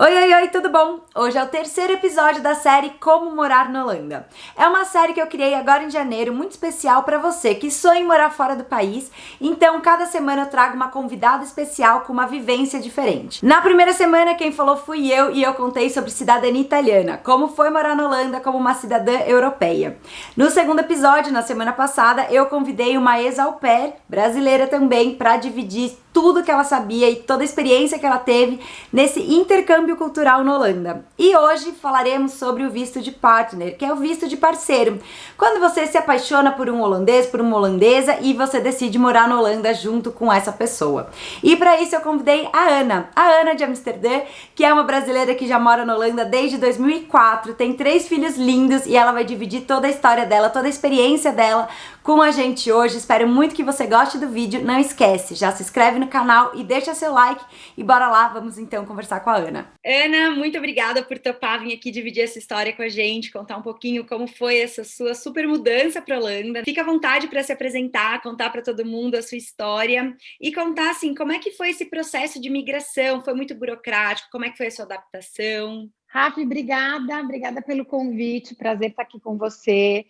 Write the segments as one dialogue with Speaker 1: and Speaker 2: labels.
Speaker 1: Oi, oi, oi, tudo bom? Hoje é o terceiro episódio da série Como Morar na Holanda. É uma série que eu criei agora em janeiro, muito especial para você que sonha em morar fora do país. Então, cada semana eu trago uma convidada especial com uma vivência diferente. Na primeira semana, quem falou fui eu e eu contei sobre cidadania italiana, como foi morar na Holanda como uma cidadã europeia. No segundo episódio, na semana passada, eu convidei uma ex-au pair brasileira também para dividir tudo que ela sabia e toda a experiência que ela teve nesse intercâmbio cultural na Holanda. E hoje falaremos sobre o visto de partner, que é o visto de parceiro. Quando você se apaixona por um holandês, por uma holandesa e você decide morar na Holanda junto com essa pessoa. E para isso eu convidei a Ana de Amsterdã, que é uma brasileira que já mora na Holanda desde 2004, tem 3 filhos lindos e ela vai dividir toda a história dela, toda a experiência dela com a gente hoje. Espero muito que você goste do vídeo. Não esquece, já se inscreve no canal e deixa seu like e bora lá, vamos então conversar com a Ana. Ana, muito obrigada por topar vir aqui dividir essa história com a gente, contar um pouquinho como foi essa sua super mudança para a Holanda. Fica à vontade para se apresentar, contar para todo mundo a sua história e contar assim, como é que foi esse processo de migração? Foi muito burocrático? Como é que foi a sua adaptação?
Speaker 2: Rafi, obrigada pelo convite, prazer estar aqui com você.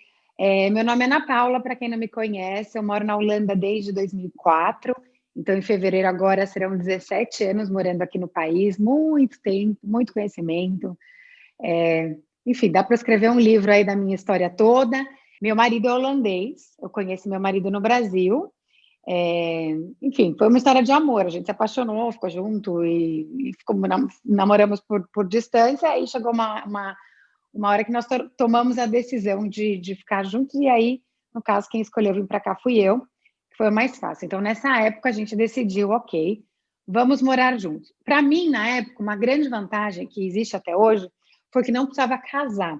Speaker 2: Meu nome é Ana Paula, para quem não me conhece, eu moro na Holanda desde 2004, então em fevereiro agora serão 17 anos morando aqui no país, muito tempo, muito conhecimento. Enfim, dá para escrever um livro aí da minha história toda. Meu marido é holandês, eu conheci meu marido no Brasil. Enfim, foi uma história de amor, a gente se apaixonou, ficou junto e namoramos por distância, aí chegou uma hora que nós tomamos a decisão de ficar juntos, e aí, no caso, quem escolheu vir para cá fui eu, que foi o mais fácil. Então, nessa época, a gente decidiu, ok, vamos morar juntos. Para mim, na época, uma grande vantagem que existe até hoje foi que não precisava casar.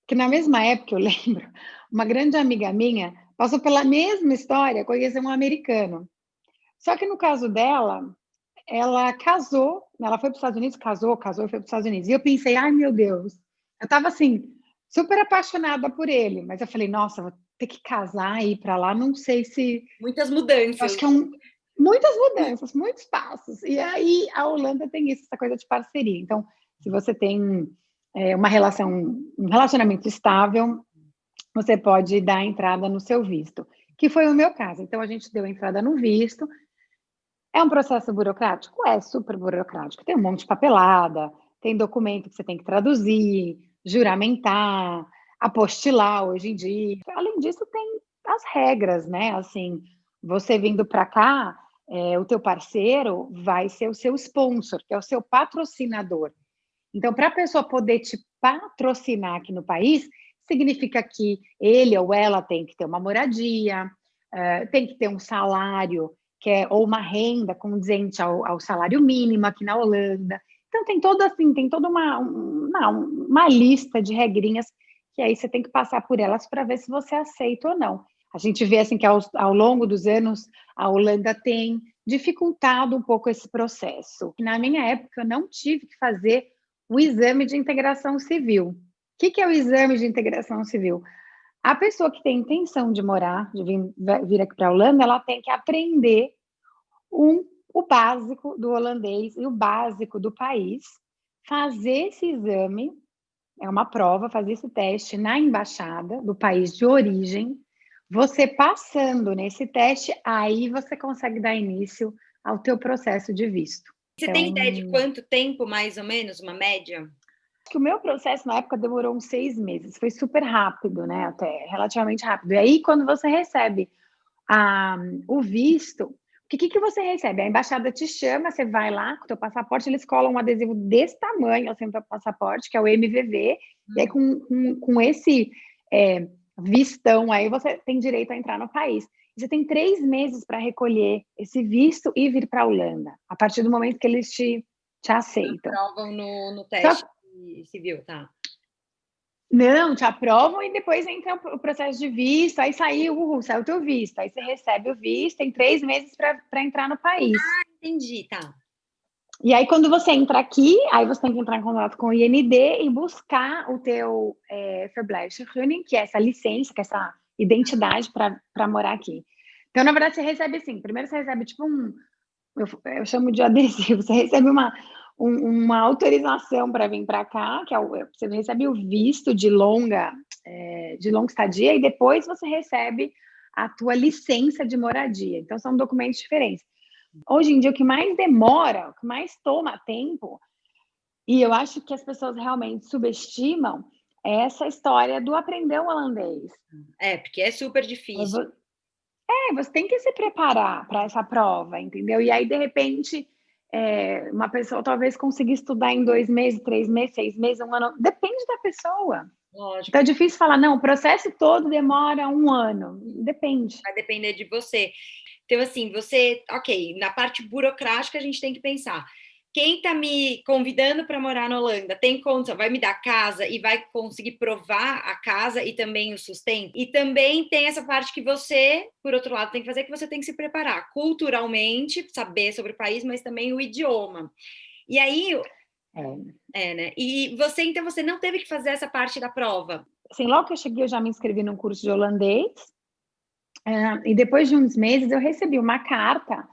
Speaker 2: Porque na mesma época, eu lembro, uma grande amiga minha passou pela mesma história, conheceu um americano. Só que no caso dela, ela casou, ela foi para os Estados Unidos, casou e foi para os Estados Unidos. E eu pensei, ai meu Deus, eu estava assim, super apaixonada por ele, mas eu falei, nossa, vou ter que casar e ir para lá, não sei se.
Speaker 1: Muitas
Speaker 2: Acho
Speaker 1: mudanças.
Speaker 2: que muitas mudanças, muitos passos. E aí a Holanda tem isso, essa coisa de parceria. Então, se você tem um relacionamento estável, você pode dar entrada no seu visto, que foi o meu caso. Então, a gente deu entrada no visto. É um processo burocrático? É super burocrático. Tem um monte de papelada, tem documento que você tem que traduzir, juramentar, apostilar hoje em dia. Além disso, tem as regras, né? Assim, você vindo para cá, o teu parceiro vai ser o seu sponsor, que é o seu patrocinador. Então, para a pessoa poder te patrocinar aqui no país, significa que ele ou ela tem que ter uma moradia, tem que ter um salário ou uma renda condizente ao salário mínimo aqui na Holanda. Então, tem toda uma lista de regrinhas que aí você tem que passar por elas para ver se você aceita ou não. A gente vê assim que ao longo dos anos a Holanda tem dificultado um pouco esse processo. Na minha época, eu não tive que fazer o exame de integração civil. O que é o exame de integração civil? A pessoa que tem intenção de morar, de vir aqui para a Holanda, ela tem que aprender o básico do holandês e o básico do país, fazer esse exame, é uma prova, fazer esse teste na embaixada do país de origem. Você passando nesse teste, aí você consegue dar início ao teu processo de visto.
Speaker 1: Você tem ideia de quanto tempo, mais ou menos, uma média?
Speaker 2: Que o meu processo na época demorou uns 6 meses, foi super rápido, né? Até relativamente rápido. E aí, quando você recebe o visto, o que você recebe? A embaixada te chama, você vai lá com o teu passaporte, eles colam um adesivo desse tamanho assim, no teu passaporte, que é o MVV, e aí com esse vistão aí, você tem direito a entrar no país. Você tem 3 meses para recolher esse visto e vir para a Holanda, a partir do momento que eles te aceitam.
Speaker 1: Aprovam no teste civil, tá?
Speaker 2: Não, te aprovam e depois entra o processo de visto, aí saiu o teu visto, aí você recebe o visto, tem 3 meses para entrar no país.
Speaker 1: Ah, entendi, tá.
Speaker 2: E aí, quando você entra aqui, aí você tem que entrar em contato com o IND e buscar o teu Verblijfsvergunning, que é essa licença, que é essa identidade para morar aqui. Então, na verdade, você recebe assim, primeiro você recebe tipo eu chamo de adesivo, você recebe uma autorização para vir para cá, que você recebe o visto de longa estadia, e depois você recebe a tua licença de moradia. Então, são documentos diferentes. Hoje em dia, o que mais demora, o que mais toma tempo, e eu acho que as pessoas realmente subestimam, é essa história do aprender o holandês.
Speaker 1: Porque é super difícil.
Speaker 2: Você tem que se preparar para essa prova, entendeu? E aí, de repente, uma pessoa talvez consiga estudar em 2 meses, 3 meses, 6 meses, 1 ano. Depende da pessoa.
Speaker 1: Lógico.
Speaker 2: Então é difícil falar, não, o processo todo demora 1 ano. Depende.
Speaker 1: Vai depender de você. Então, assim, na parte burocrática a gente tem que pensar. Quem está me convidando para morar na Holanda tem condição, vai me dar casa e vai conseguir provar a casa e também o sustento? E também tem essa parte que você, por outro lado, tem que fazer, que você tem que se preparar culturalmente, saber sobre o país, mas também o idioma. E aí... né? E então, você não teve que fazer essa parte da prova?
Speaker 2: Assim, logo que eu cheguei, eu já me inscrevi num curso de holandês. E depois de uns meses, eu recebi uma carta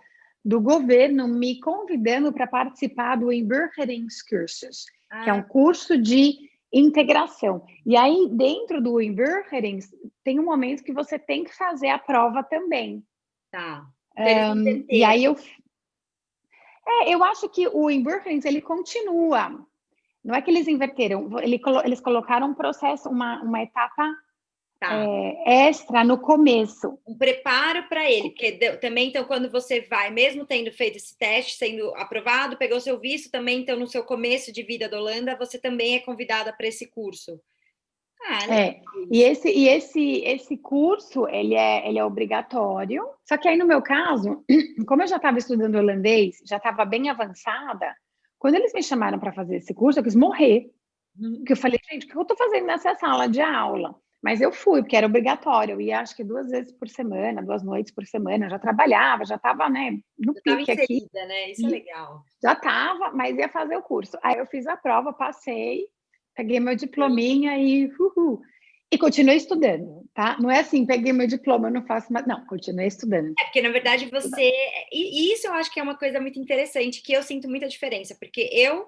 Speaker 2: do governo me convidando para participar do Inburgeringscursus, que é um curso de integração. E aí, dentro do Inburgerings, tem um momento que você tem que fazer a prova também.
Speaker 1: Tá.
Speaker 2: E aí eu acho que o Inburgerings, ele continua. Não é que eles inverteram, eles colocaram um processo, uma etapa extra no começo.
Speaker 1: Um preparo para ele, porque também, então, quando você vai, mesmo tendo feito esse teste, sendo aprovado, pegou seu visto, também, então, no seu começo de vida da Holanda, você também é convidada para esse curso.
Speaker 2: E esse curso, ele é obrigatório, só que aí, no meu caso, como eu já estava estudando holandês, já estava bem avançada, quando eles me chamaram para fazer esse curso, eu quis morrer. Porque eu falei, gente, o que eu estou fazendo nessa sala de aula? Mas eu fui, porque era obrigatório. Eu ia, acho que 2 vezes por semana, 2 noites por semana. Eu já trabalhava, já estava, né, no pique aqui.
Speaker 1: Né? Isso é legal.
Speaker 2: Já estava, mas ia fazer o curso. Aí eu fiz a prova, passei, peguei meu diplominha e E continuei estudando, tá? Não é assim, peguei meu diploma, eu não faço mais. Não, continuei estudando.
Speaker 1: Porque, na verdade, E isso eu acho que é uma coisa muito interessante, que eu sinto muita diferença, porque eu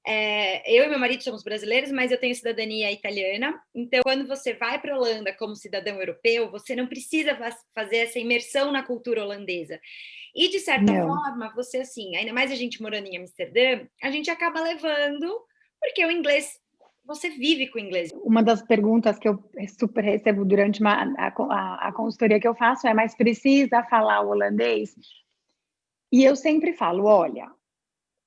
Speaker 1: e meu marido somos brasileiros, mas eu tenho cidadania italiana. Então, quando você vai para a Holanda como cidadão europeu, você não precisa fazer essa imersão na cultura holandesa. E, de certa forma, você, assim, ainda mais a gente morando em Amsterdã, a gente acaba levando, porque o inglês, você vive com o inglês.
Speaker 2: Uma das perguntas que eu super recebo durante a consultoria que eu faço é: mas precisa falar o holandês? E eu sempre falo, olha,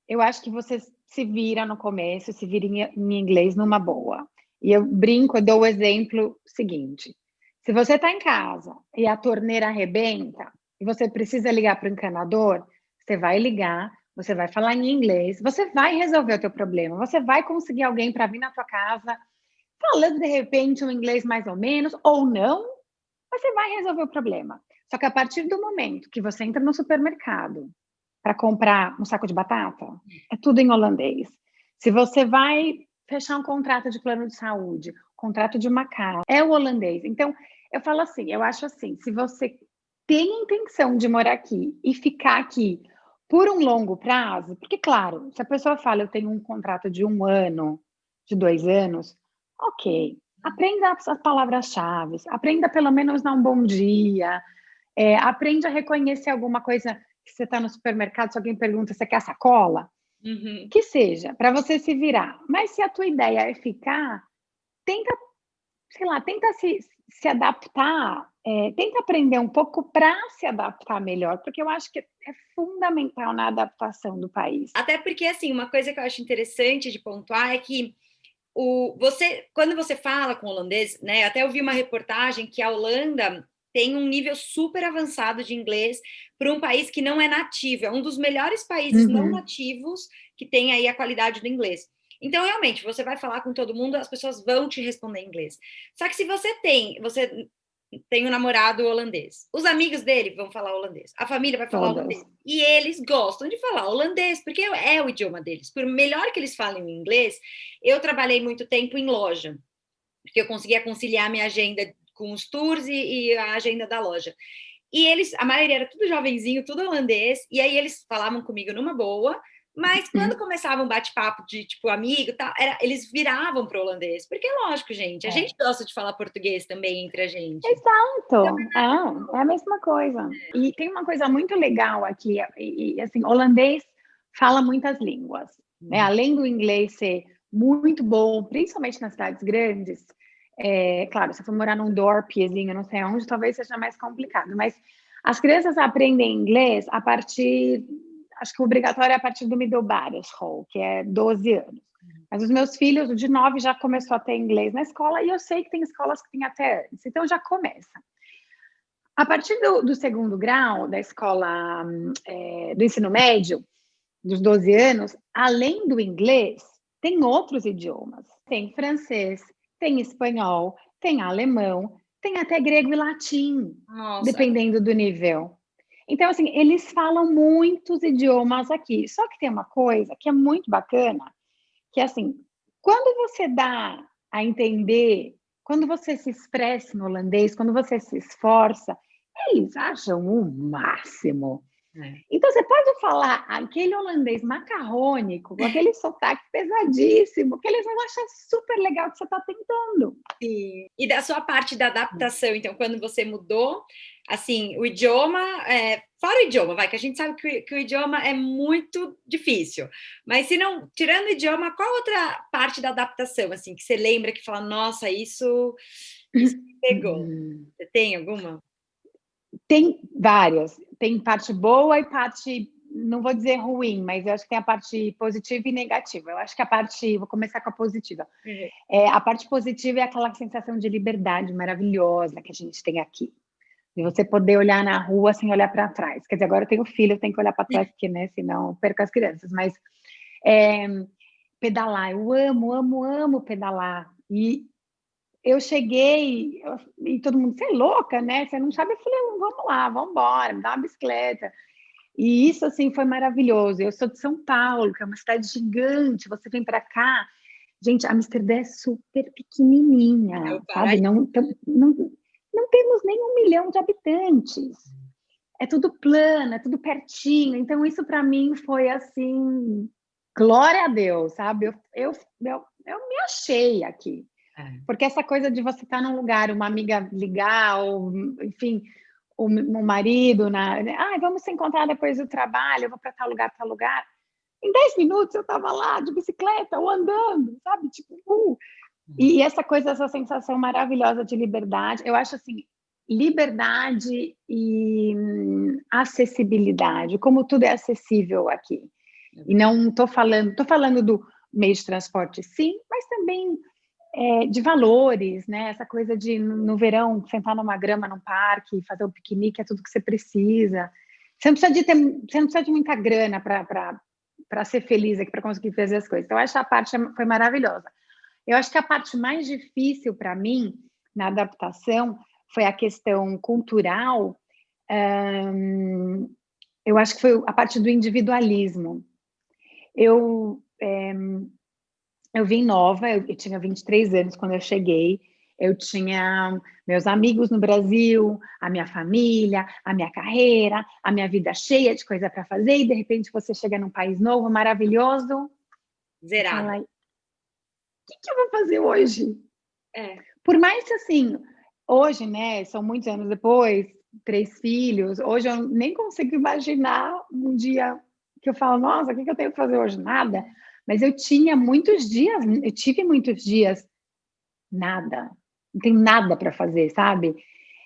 Speaker 2: eu acho que você se vira no começo, se vira em inglês numa boa. E eu brinco, eu dou o exemplo seguinte: se você está em casa e a torneira arrebenta e você precisa ligar para o encanador, você vai ligar, você vai falar em inglês, você vai resolver o teu problema, você vai conseguir alguém para vir na tua casa falando de repente um inglês mais ou menos, ou não, você vai resolver o problema. Só que a partir do momento que você entra no supermercado para comprar um saco de batata, é tudo em holandês. Se você vai fechar um contrato de plano de saúde, contrato de uma casa, é o holandês. Então, eu falo assim, eu acho assim, se você tem intenção de morar aqui e ficar aqui por um longo prazo, porque, claro, se a pessoa fala, eu tenho um contrato de 1 ano, de 2 anos, ok, aprenda as palavras-chave, aprenda pelo menos dar um bom dia, aprende a reconhecer alguma coisa que você está no supermercado, se alguém pergunta, você quer sacola? Que seja, para você se virar. Mas se a tua ideia é ficar, tenta, sei lá, tenta se adaptar, tenta aprender um pouco para se adaptar melhor, porque eu acho que é fundamental na adaptação do país.
Speaker 1: Até porque, assim, uma coisa que eu acho interessante de pontuar é que quando você fala com holandês, né? Até eu vi uma reportagem que a Holanda tem um nível super avançado de inglês para um país que não é nativo. É um dos melhores países não nativos que tem aí a qualidade do inglês. Então, realmente, você vai falar com todo mundo, as pessoas vão te responder em inglês. Só que se você tem um namorado holandês, os amigos dele vão falar holandês, a família vai falar holandês. E eles gostam de falar holandês, porque é o idioma deles. Por melhor que eles falem o inglês, eu trabalhei muito tempo em loja, porque eu conseguia conciliar minha agenda com os tours e a agenda da loja. E a maioria era tudo jovenzinho, tudo holandês, e aí eles falavam comigo numa boa, Mas quando começava um bate-papo de, tipo, amigo e tal, eles viravam pro holandês. Porque, lógico, gente, a gente gosta de falar português também entre a gente.
Speaker 2: Exato, é a mesma coisa. E tem uma coisa muito legal aqui, assim, holandês fala muitas línguas, né? Além do inglês ser muito bom, principalmente nas cidades grandes, claro, se for morar num dorpzinho, não sei onde, talvez seja mais complicado, mas as crianças aprendem inglês a partir, acho que o obrigatório é a partir do middelbare school, que é 12 anos. Mas os meus filhos, o de 9, já começou a ter inglês na escola, e eu sei que tem escolas que têm até antes, então já começa. A partir do segundo grau, da escola, do ensino médio, dos 12 anos, além do inglês, tem outros idiomas. Tem francês, tem espanhol, tem alemão, tem até grego e latim, dependendo do nível. Então, assim, eles falam muitos idiomas aqui. Só que tem uma coisa que é muito bacana, que assim, quando você dá a entender, quando você se expressa no holandês, quando você se esforça, eles acham o máximo. Então, você pode falar aquele holandês macarrônico, com aquele sotaque pesadíssimo, que eles vão achar super legal que você está tentando.
Speaker 1: Sim. E da sua parte da adaptação, então, quando você mudou, assim, o idioma, fora o idioma, vai, que a gente sabe que o idioma é muito difícil, mas se não, tirando o idioma, qual outra parte da adaptação, assim, que você lembra que fala, nossa, isso me pegou? Você tem alguma?
Speaker 2: Tem várias. Tem parte boa e parte, não vou dizer ruim, mas eu acho que tem a parte positiva e negativa. Eu acho que a parte, vou começar com a positiva. A parte positiva é aquela sensação de liberdade maravilhosa que a gente tem aqui. De você poder olhar na rua sem olhar para trás. Quer dizer, agora eu tenho filho, eu tenho que olhar para trás, porque, né, senão eu perco as crianças. Mas pedalar, eu amo, amo, amo pedalar. E eu cheguei, e todo mundo, você é louca, né? Você não sabe? Eu falei, vamos lá, vamos embora, me dá uma bicicleta. E isso, assim, foi maravilhoso. Eu sou de São Paulo, que é uma cidade gigante. Você vem para cá, gente, Amsterdã é super pequenininha, sabe? Não temos nem 1 milhão de habitantes. É tudo plano, é tudo pertinho. Então, isso para mim foi, assim, glória a Deus, sabe? Eu me achei aqui. Porque essa coisa de você estar num lugar, uma amiga ligar, ou, enfim, o marido, vamos se encontrar depois do trabalho, eu vou para tal lugar. Em 10 minutos eu estava lá, de bicicleta, ou andando, sabe? Tipo, E essa coisa, essa sensação maravilhosa de liberdade, eu acho assim, liberdade e acessibilidade, como tudo é acessível aqui. E não estou falando do meio de transporte, sim, mas também de valores, né? Essa coisa de, no verão, sentar numa grama, num parque, fazer um piquenique, é tudo que você precisa. Você não precisa de muita grana para ser feliz aqui, para conseguir fazer as coisas. Então, essa parte foi maravilhosa. Eu acho que a parte mais difícil para mim, na adaptação, foi a questão cultural. Eu acho que foi a parte do individualismo. Eu vim nova, eu tinha 23 anos quando eu cheguei, eu tinha meus amigos no Brasil, a minha família, a minha carreira, a minha vida cheia de coisa para fazer, e de repente você chega num país novo, maravilhoso,
Speaker 1: Zerado.
Speaker 2: Fala, o que eu vou fazer hoje? Por mais que, assim, hoje, né, são muitos anos depois, 3 filhos, hoje eu nem consigo imaginar um dia que eu falo, nossa, o que eu tenho que fazer hoje? Nada. Mas eu tive muitos dias, nada. Não tem nada para fazer, sabe?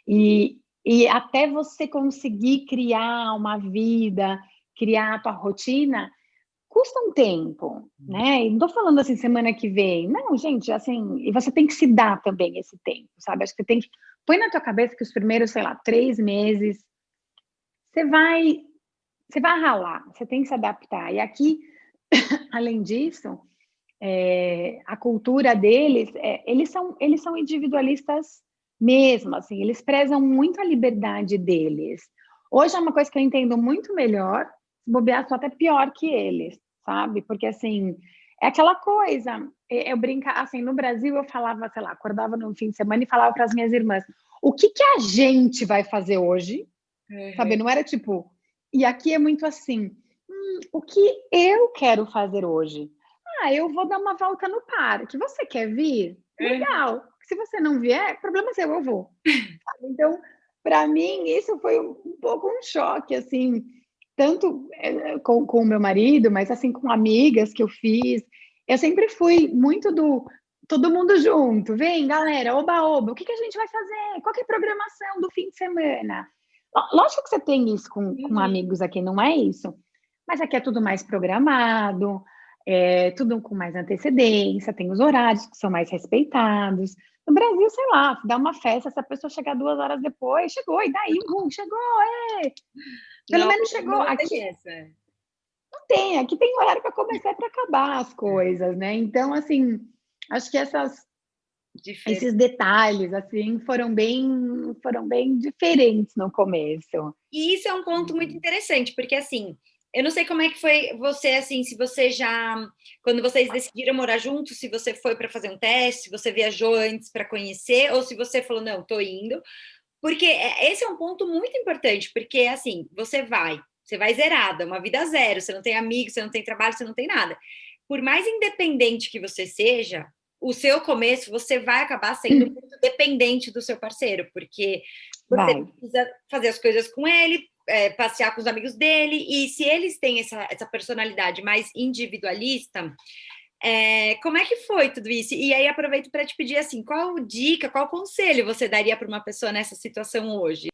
Speaker 2: E até você conseguir criar uma vida, criar a tua rotina, custa um tempo, né? E não tô falando assim, semana que vem. Não, gente, assim, e você tem que se dar também esse tempo, sabe? Acho que você tem que... Põe na tua cabeça que os primeiros, sei lá, 3 meses, você vai ralar, você tem que se adaptar. E aqui, além disso, a cultura deles, eles são individualistas mesmo, assim, eles prezam muito a liberdade deles. Hoje é uma coisa que eu entendo muito melhor, se bobear, sou até pior que eles, sabe? Porque, assim, é aquela coisa, eu brincar, assim, no Brasil eu falava, sei lá, acordava no fim de semana e falava para as minhas irmãs, o que a gente vai fazer hoje? Sabe? Não era tipo... E aqui é muito assim, o que eu quero fazer hoje? Eu vou dar uma volta no parque. Você quer vir? Legal. Se você não vier, problema seu, eu vou. Então, para mim, isso foi um pouco um choque, assim, tanto com o meu marido, mas assim, com amigas que eu fiz. Eu sempre fui muito do todo mundo junto. Vem, galera, oba-oba, o que a gente vai fazer? Qual que é a programação do fim de semana? Lógico que você tem isso com amigos aqui, não é isso? Mas aqui é tudo mais programado, tudo com mais antecedência, tem os horários que são mais respeitados. No Brasil, sei lá, dá uma festa, se a pessoa chegar 2 horas depois, chegou, e daí? Chegou, é! Pelo
Speaker 1: Não,
Speaker 2: menos chegou.
Speaker 1: não
Speaker 2: Aqui
Speaker 1: tem essa.
Speaker 2: não tem, aqui tem horário para começar e para acabar as coisas, né? Então, assim, acho que esses detalhes, assim, foram bem diferentes no começo.
Speaker 1: E isso é um ponto muito interessante, porque assim, eu não sei como é que foi você, assim, se você já, quando vocês decidiram morar juntos, se você foi para fazer um teste, se você viajou antes para conhecer, ou se você falou, não, tô indo, porque esse é um ponto muito importante, porque assim, você vai zerada, uma vida zero, você não tem amigos, você não tem trabalho, você não tem nada. Por mais independente que você seja, o seu começo, você vai acabar sendo muito dependente do seu parceiro, porque você
Speaker 2: Vai.
Speaker 1: precisa fazer as coisas com ele, passear com os amigos dele, e se eles têm essa personalidade mais individualista, como é que foi tudo isso? E aí aproveito para te pedir assim, qual dica, qual conselho você daria para uma pessoa nessa situação hoje?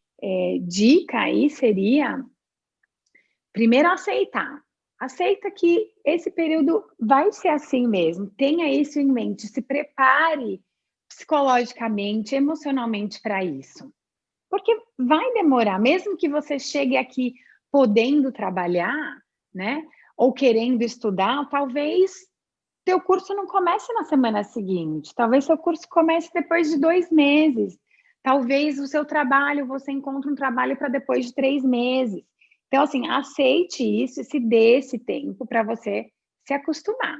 Speaker 2: Dica aí seria, primeiro, aceitar. Aceita que esse período vai ser assim mesmo. Tenha isso em mente. Se prepare psicologicamente, emocionalmente para isso. Porque vai demorar, mesmo que você chegue aqui podendo trabalhar, né? Ou querendo estudar, talvez teu curso não comece na semana seguinte. Talvez seu curso comece depois de 2 meses. Talvez o seu trabalho, você encontre um trabalho para depois de 3 meses. Então, assim, aceite isso e se dê esse tempo para você se acostumar.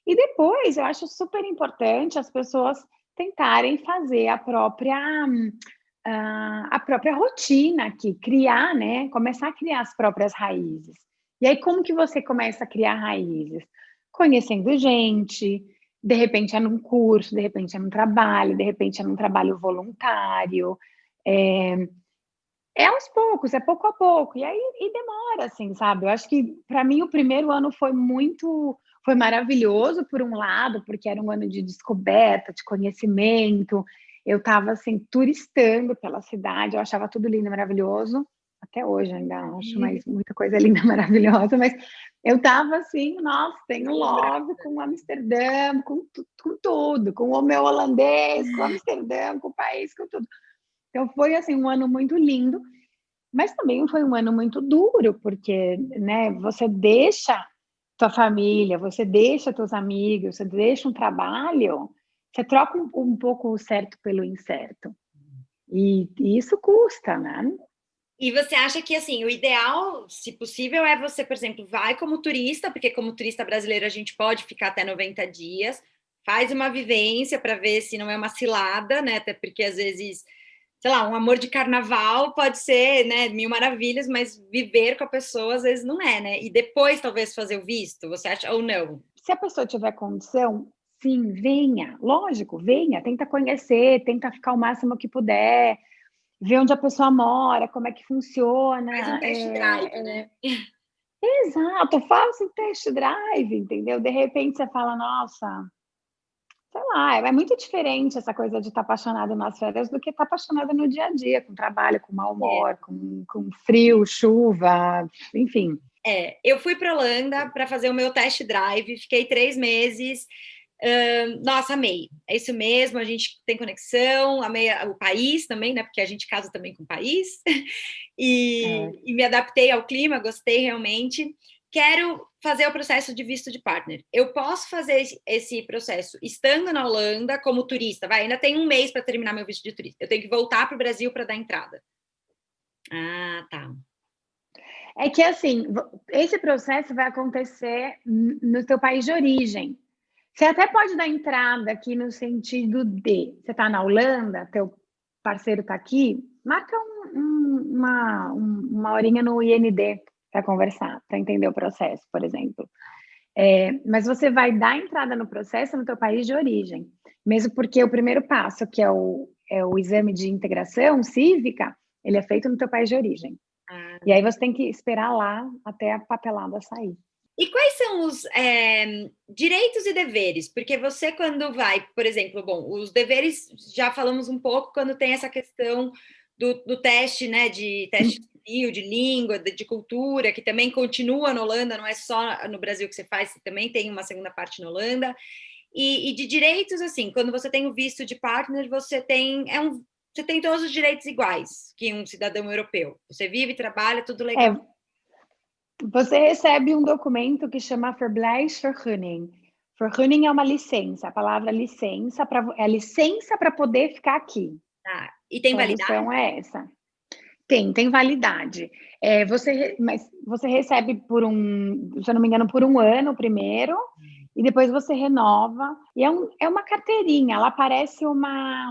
Speaker 2: E depois, eu acho super importante as pessoas tentarem fazer a própria rotina aqui, criar, né? Começar a criar as próprias raízes. E aí, como que você começa a criar raízes? Conhecendo gente, de repente é num curso, de repente é num trabalho, de repente é num trabalho voluntário. É aos poucos, é pouco a pouco. E aí demora, assim, sabe? Eu acho que para mim o primeiro ano foi maravilhoso por um lado, porque era um ano de descoberta, de conhecimento. Eu estava assim turistando pela cidade, eu achava tudo lindo, maravilhoso. Até hoje ainda acho, mas muita coisa linda, maravilhosa. Mas eu estava assim, nossa, tenho love com Amsterdã, com tudo, com o meu holandês, com Amsterdã, com o país, com tudo. Então foi assim um ano muito lindo, mas também foi um ano muito duro, porque, né, você deixa tua família, você deixa teus amigos, você deixa um trabalho, você troca um pouco o certo pelo incerto. E isso custa, né?
Speaker 1: E você acha que, assim, o ideal, se possível, é você, por exemplo, vai como turista, porque como turista brasileiro a gente pode ficar até 90 dias, faz uma vivência para ver se não é uma cilada, né? Até porque às vezes, sei lá, um amor de carnaval pode ser, né, mil maravilhas, mas viver com a pessoa às vezes não é, né? E depois talvez fazer o visto, você acha ou não?
Speaker 2: Se a pessoa tiver condição, sim, venha. Lógico, venha, tenta conhecer, tenta ficar o máximo que puder, ver onde a pessoa mora, como é que
Speaker 1: Faz um
Speaker 2: funciona.
Speaker 1: test drive, né?
Speaker 2: Exato, faça um test drive, entendeu? De repente você fala, nossa, sei lá, é muito diferente essa coisa de estar apaixonado nas férias do que estar apaixonado no dia a dia, com trabalho, com mau humor, com frio, chuva, enfim.
Speaker 1: Eu fui para Holanda para fazer o meu test drive, fiquei 3 meses. Nossa, amei. É isso mesmo, a gente tem conexão, amei o país também, né? Porque a gente casa também com o país. E me adaptei ao clima, gostei realmente. Quero fazer o processo de visto de partner. Eu posso fazer esse processo estando na Holanda como turista, vai? Ainda tem um mês para terminar meu visto de turista. Eu tenho que voltar para o Brasil para dar entrada. Ah, tá.
Speaker 2: É que assim, esse processo vai acontecer no teu país de origem. Você até pode dar entrada aqui no sentido de, você está na Holanda, teu parceiro está aqui, marca uma horinha no IND. para conversar, para entender o processo, por exemplo. Mas você vai dar entrada no processo no teu país de origem, mesmo porque o primeiro passo, que é o exame de integração cívica, ele é feito no teu país de origem. E aí você tem que esperar lá até a papelada sair.
Speaker 1: E quais são os direitos e deveres? Porque você, quando vai, por exemplo, bom, os deveres já falamos um pouco quando tem essa questão do teste, né, de teste civil, de língua, de cultura, que também continua na Holanda, não é só no Brasil que você faz, você também tem uma segunda parte na Holanda. E de direitos, assim, quando você tem o visto de partner, você tem todos os direitos iguais que um cidadão europeu. Você vive, trabalha, tudo legal.
Speaker 2: Você recebe um documento que chama Verblijfsvergunning. Vergunning é uma licença. A palavra licença é a licença para poder ficar aqui.
Speaker 1: E tem validade?
Speaker 2: A tradução é essa. Tem validade. Mas você recebe se eu não me engano, por um ano primeiro, e depois você renova. E é uma carteirinha, ela parece uma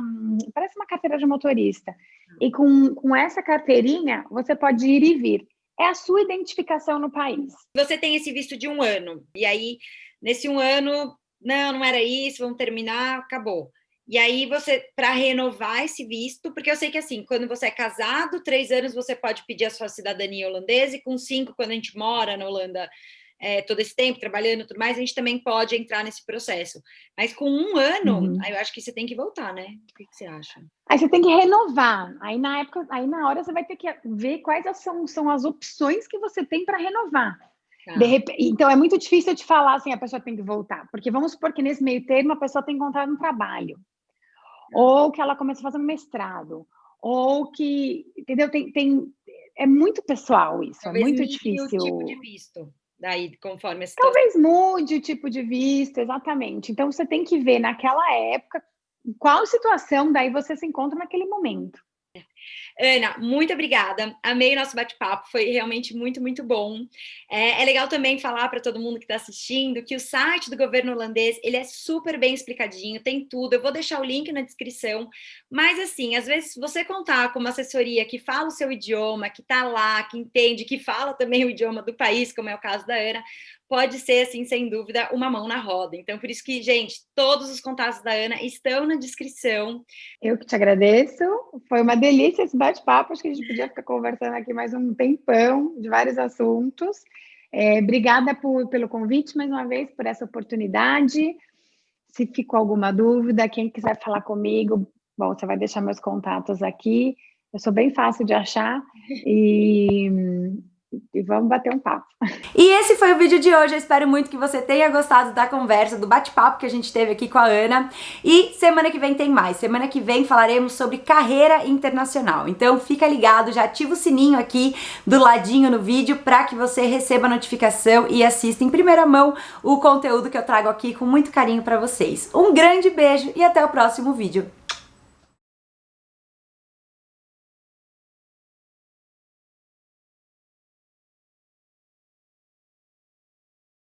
Speaker 2: carteira de motorista. E com essa carteirinha, você pode ir e vir. É a sua identificação no país.
Speaker 1: Você tem esse visto de 1 ano, e aí, nesse 1 ano, não era isso, vamos terminar, acabou. E aí você, para renovar esse visto, porque eu sei que assim, quando você é casado, 3 anos você pode pedir a sua cidadania holandesa, e com 5, quando a gente mora na Holanda todo esse tempo, trabalhando e tudo mais, a gente também pode entrar nesse processo. Mas com 1 ano, aí eu acho que você tem que voltar, né? O que você acha?
Speaker 2: Aí você tem que renovar. Aí na hora você vai ter que ver quais são as opções que você tem para renovar. Então é muito difícil de falar assim, a pessoa tem que voltar, porque vamos supor que nesse meio termo a pessoa tem encontrado um trabalho, ou que ela começa a fazer um mestrado, ou que, entendeu? É muito pessoal isso,
Speaker 1: talvez
Speaker 2: é muito difícil.
Speaker 1: O tipo de visto, daí conforme a situação.
Speaker 2: Talvez mude o tipo de visto, exatamente. Então você tem que ver naquela época em qual situação daí você se encontra naquele momento.
Speaker 1: Ana, muito obrigada. Amei o nosso bate-papo, foi realmente muito, muito bom. É legal também falar para todo mundo que está assistindo que o site do governo holandês, ele é super bem explicadinho, tem tudo. Eu vou deixar o link na descrição. Mas, assim, às vezes, se você contar com uma assessoria que fala o seu idioma, que está lá, que entende, que fala também o idioma do país, como é o caso da Ana, pode ser, assim, sem dúvida, uma mão na roda. Então, por isso que, gente, todos os contatos da Ana estão na descrição.
Speaker 2: Eu que te agradeço. Foi uma delícia esse bate-papo. Acho que a gente podia ficar conversando aqui mais um tempão de vários assuntos. Obrigada pelo convite, mais uma vez, por essa oportunidade. Se ficou alguma dúvida, quem quiser falar comigo, bom, você vai deixar meus contatos aqui. Eu sou bem fácil de achar e vamos bater um papo.
Speaker 1: E esse foi o vídeo de hoje, eu espero muito que você tenha gostado da conversa, do bate-papo que a gente teve aqui com a Ana. E semana que vem tem mais, semana que vem falaremos sobre carreira internacional. Então fica ligado, já ativa o sininho aqui do ladinho no vídeo para que você receba a notificação e assista em primeira mão o conteúdo que eu trago aqui com muito carinho para vocês. Um grande beijo e até o próximo vídeo.